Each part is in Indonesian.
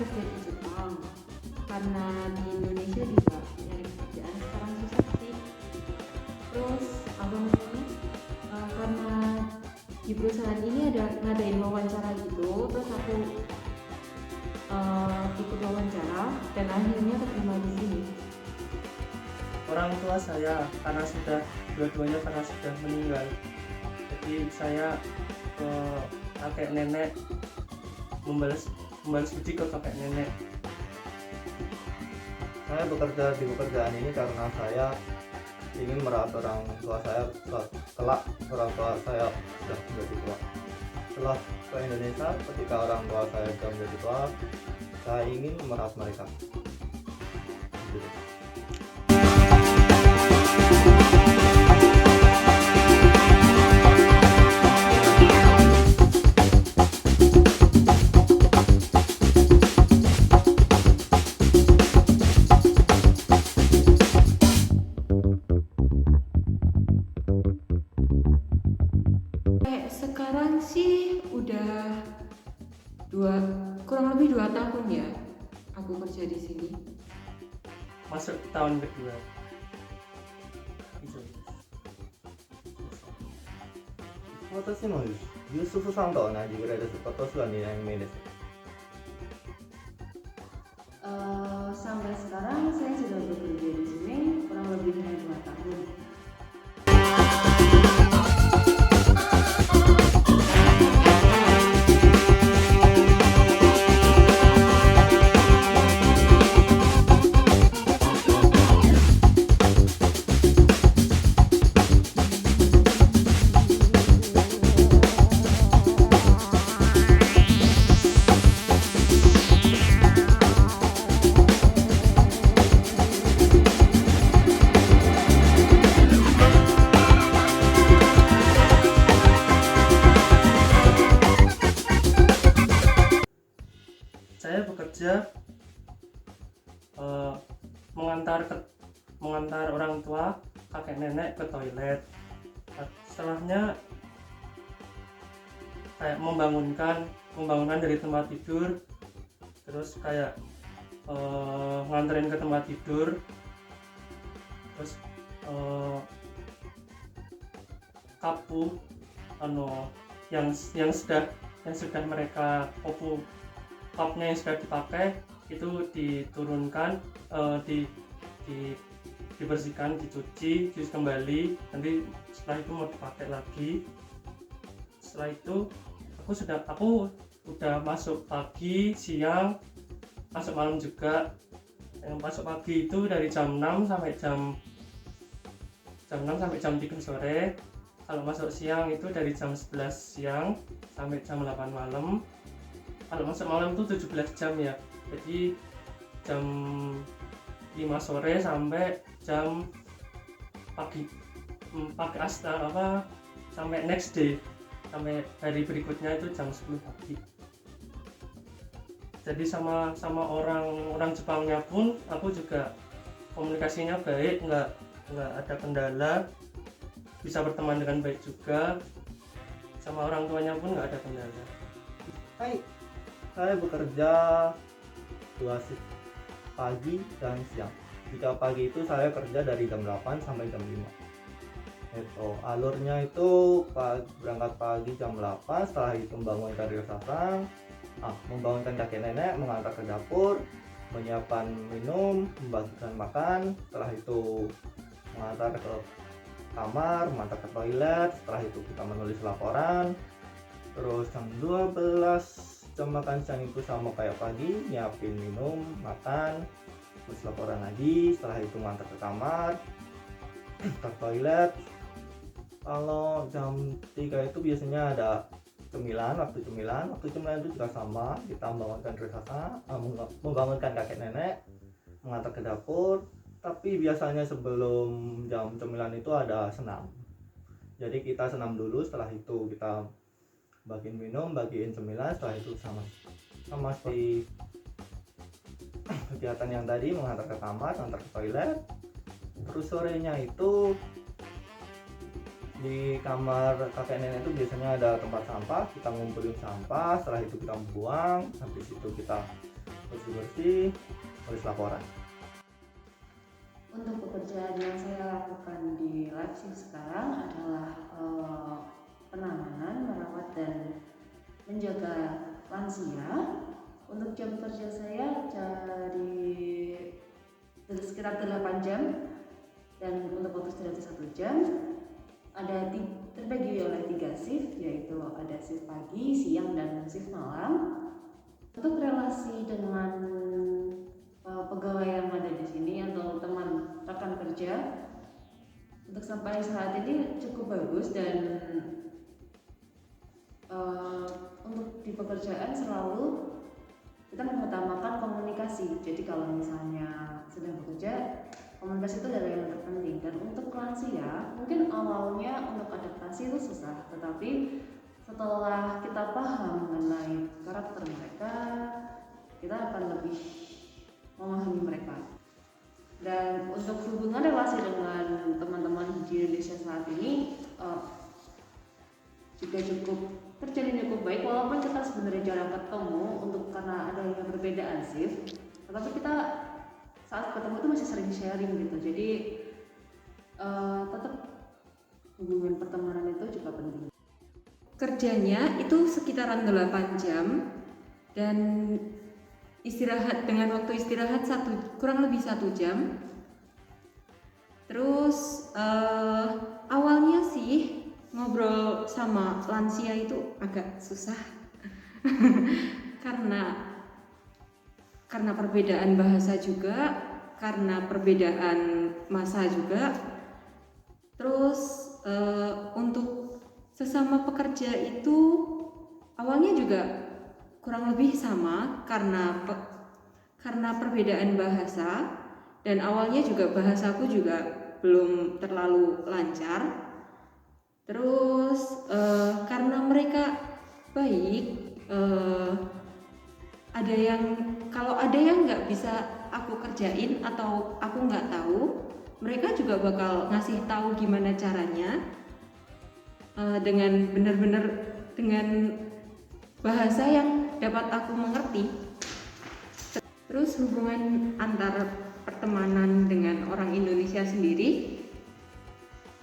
kerja di Jepang. Karena di Indonesia juga nyari pekerjaan sekarang susah sih. Terus abang ini karena di perusahaan ini ada ngadain wawancara gitu, terus aku ikut wawancara dan akhirnya keterima di sini. Orang tua saya dua-duanya karena sudah meninggal, jadi saya ke kakek nenek, membalas budi ke kakek nenek. Saya bekerja di pekerjaan ini karena saya ingin merawat orang tua saya setelah orang tua saya sudah menjadi tua. Setelah ke Indonesia, ketika orang tua saya sudah menjadi tua, saya ingin merawat mereka. Sekarang sih udah kurang lebih 2 tahun ya aku kerja di sini. Masuk tahun kedua. Itu. 私もユースフさんと同じぐらいです。今年は2年目です。 Sampai sekarang saya sudah bekerja di sini kurang lebih dari 2 tahun. Saya bekerja mengantar orang tua kakek nenek ke toilet. Setelahnya kayak membangunkan dari tempat tidur, terus kayak nganterin ke tempat tidur, terus kapu yang sudah mereka cupnya yang sudah dipakai itu diturunkan, dibersihkan, dicuci kembali, nanti setelah itu mau dipakai lagi. Setelah itu aku udah masuk pagi, siang, masuk malam juga. Yang masuk pagi itu dari jam 6 sampai jam 3 sore. Kalau masuk siang itu dari jam 11 siang sampai jam 8 malam. Kalau masuk malam itu 17 jam ya, jadi jam 5 sore sampai jam pagi sampai next day, sampai hari berikutnya itu jam 10 pagi. Jadi sama orang Jepangnya pun aku juga komunikasinya baik, nggak ada kendala, bisa berteman dengan baik juga. Sama orang tuanya pun nggak ada kendala. Hai, saya bekerja 2 shift, pagi dan siang. Jika pagi itu saya kerja dari jam 8 sampai jam 5. Alurnya itu berangkat pagi jam 8, setelah itu membangunkan Ryo-san, membangunkan kakek nenek, mengantar ke dapur, menyiapkan minum, membagikan makan, setelah itu mengantar ke kamar, mengantar ke toilet, setelah itu kita menulis laporan. Terus jam 12 jam makan siang itu sama kayak pagi, nyiapin minum, makan, terus laporan lagi, setelah itu ngantar ke kamar, ke toilet. Kalau jam 3 itu biasanya ada waktu cemilan itu juga sama, kita membangunkan kakek nenek, mengantar ke dapur. Tapi biasanya sebelum jam cemilan itu ada senam, jadi kita senam dulu, setelah itu kita bagiin minum, bagiin cemilan, setelah itu sama seperti kegiatan yang tadi, mengantar ke kamar, mengantar ke toilet. Terus sorenya itu di kamar kakek nenek itu biasanya ada tempat sampah, kita ngumpulin sampah, setelah itu kita buang, habis itu kita bersih-bersih, nulis laporan. Untuk pekerjaan yang saya lakukan di Leipzig sekarang adalah penanganan, merawat dan menjaga lansia. Untuk jam kerja saya dari sekitar 8 jam dan untuk waktu istirahat 1 jam. Terbagi oleh 3 shift, yaitu ada shift pagi, siang, dan shift malam. Untuk relasi dengan pegawai yang ada di sini atau teman rekan kerja untuk sampai saat ini cukup bagus, dan untuk di pekerjaan selalu kita mengutamakan komunikasi. Jadi kalau misalnya sedang bekerja, komunikasi itu adalah yang terpenting. Dan untuk lansia mungkin awalnya untuk adaptasi itu susah, tetapi setelah kita paham mengenai karakter mereka, kita akan lebih memahami mereka. Dan untuk hubungan relasi dengan teman-teman di Indonesia saat ini juga terjalin cukup baik, walaupun kita sebenarnya jarang ketemu karena adanya perbedaan shift, tetapi kita saat ketemu itu masih sering sharing gitu. Jadi tetap hubungan pertemanan itu juga penting. Kerjanya itu sekitaran 8 jam dan istirahat dengan waktu istirahat kurang lebih 1 jam. Terus awalnya sih ngobrol sama lansia itu agak susah karena perbedaan bahasa juga, karena perbedaan masa juga. Terus untuk sesama pekerja itu awalnya juga kurang lebih sama karena perbedaan bahasa, dan awalnya juga bahasaku juga belum terlalu lancar. Terus karena mereka baik, kalau ada yang nggak bisa aku kerjain atau aku nggak tahu, mereka juga bakal ngasih tahu gimana caranya dengan benar-benar dengan bahasa yang dapat aku mengerti. Terus hubungan antar pertemanan dengan orang Indonesia sendiri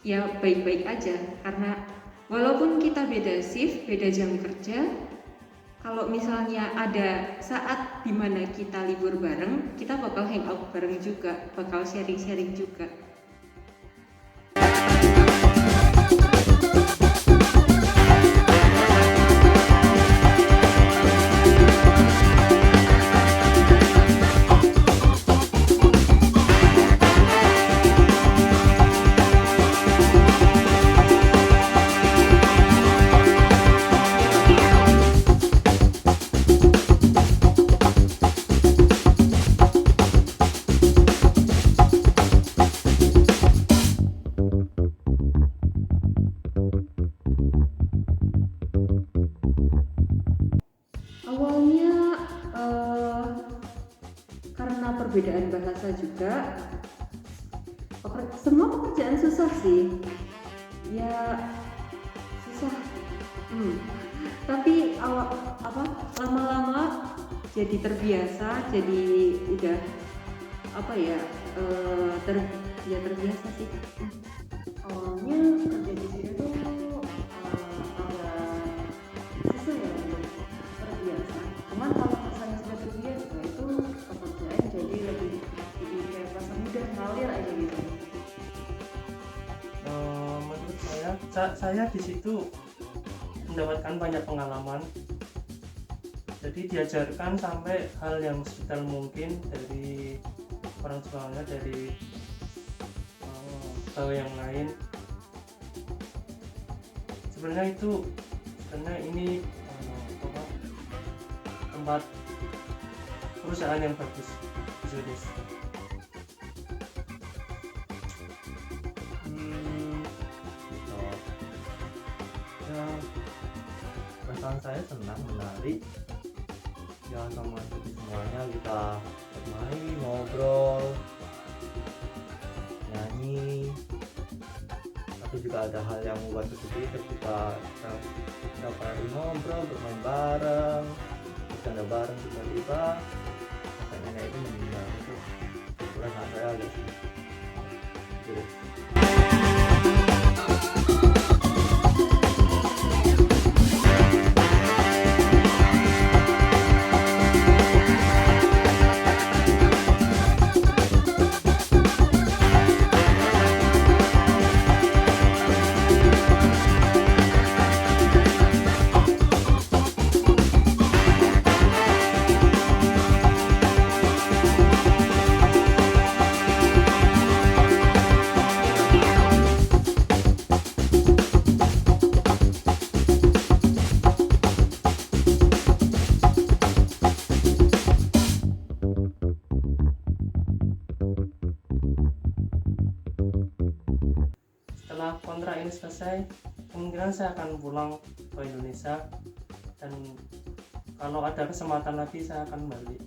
ya baik-baik aja, karena walaupun kita beda shift, beda jam kerja, kalau misalnya ada saat dimana kita libur bareng, kita bakal hangout bareng juga, bakal sharing-sharing juga. Awalnya karena perbedaan bahasa juga, semua pekerjaan susah sih, ya susah. Tapi lama-lama jadi terbiasa, jadi udah terbiasa sih. Awalnya kerja di sini tuh agak susah ya untuk terbiasa. Cuman kalau misalnya sudah terbiasa itu pekerjaan jadi lebih kayak rasa mudah, ngalir aja gitu. Menurut saya di situ mendapatkan banyak pengalaman. Jadi diajarkan sampai hal yang sedetail mungkin dari orang tuanya, dari pegawai yang lain. Sebenarnya ini tempat perusahaan yang bagus di Swiss. Ya, perasaan saya senang, menarik. Ya sama seperti semuanya, kita bermain, ngobrol, nyanyi. Tapi juga ada hal yang membuat sedih ketika kita ngobrol, bermain bareng, bercanda bareng, tiba-tiba nenek itu meninggal. Itu perasaan saya agak sedih gitu deh. Setelah kontrak ini selesai, kemungkinan saya akan pulang ke Indonesia, dan kalau ada kesempatan lagi saya akan balik.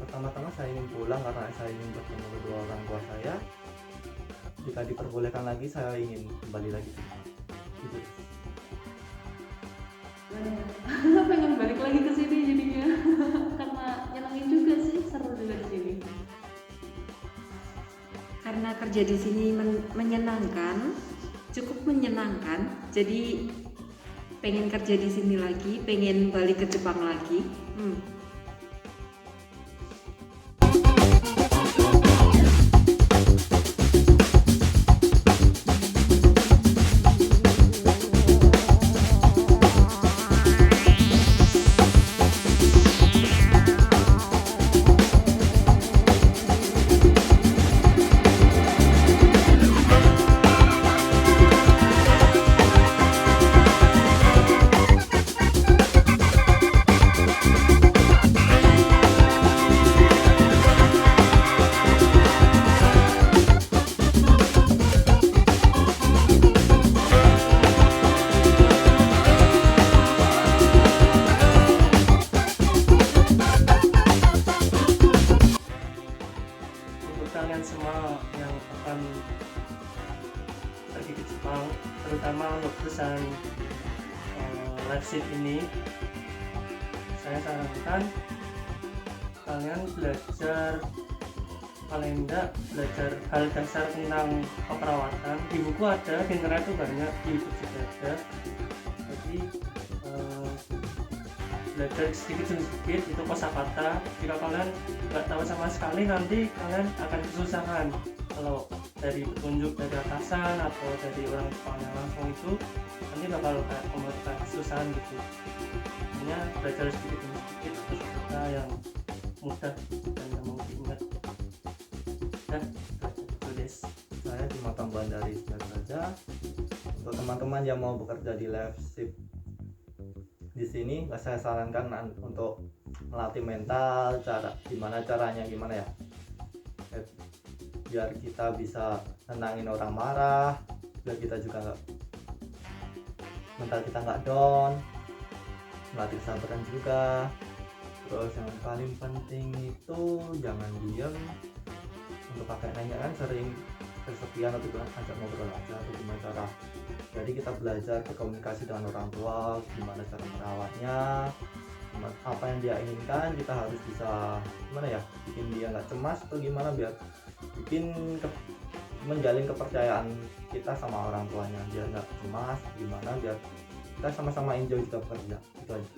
Pertama-tama saya ingin pulang karena saya ingin bertemu kedua orang tua saya. Jika diperbolehkan lagi, saya ingin kembali lagi gitu. Pengen balik lagi ke sini jadinya. Karena nyenengin juga sih, seru juga di sini. Karena kerja di sini menyenangkan, cukup menyenangkan. Jadi pengen kerja di sini lagi, pengen balik ke Jepang lagi. Untuk kalian semua yang akan pergi ke Jepang, terutama untuk perusahaan Live ini, saya sarankan kalian belajar, paling enggak belajar hal dasar tentang keperawatan. Di buku ada, di internet itu banyak, di YouTube juga ada. Jadi belajar sedikit itu kosakata. Jika kalian nggak tahu sama sekali, nanti kalian akan kesusahan. Kalau dari petunjuk dari atasan atau dari orang Jepangnya langsung, itu nanti bakal kayak membuat kesusahan gitu. Hanya belajar sedikit kosakata yang mudah dan gampang diingat. Dan itu des. Saya cuma tambahan dari Ismet saja. Untuk teman-teman yang mau bekerja di live ship di sini, saya sarankan untuk melatih mental, gimana caranya ya, biar kita bisa nenangin orang marah, biar kita juga mental kita nggak down, melatih kesabaran juga. Terus yang paling penting itu jangan diam. Untuk kakek nenek kan sering kesepian atau bilang ajak ngobrol aja atau gimana cara. Jadi kita belajar berkomunikasi dengan orang tua, gimana cara merawatnya, apa yang dia inginkan, kita harus bisa bikin dia nggak cemas atau gimana, biar menjalin kepercayaan kita sama orang tuanya, biar nggak cemas, gimana biar kita sama-sama enjoy juga bekerja. Itu aja.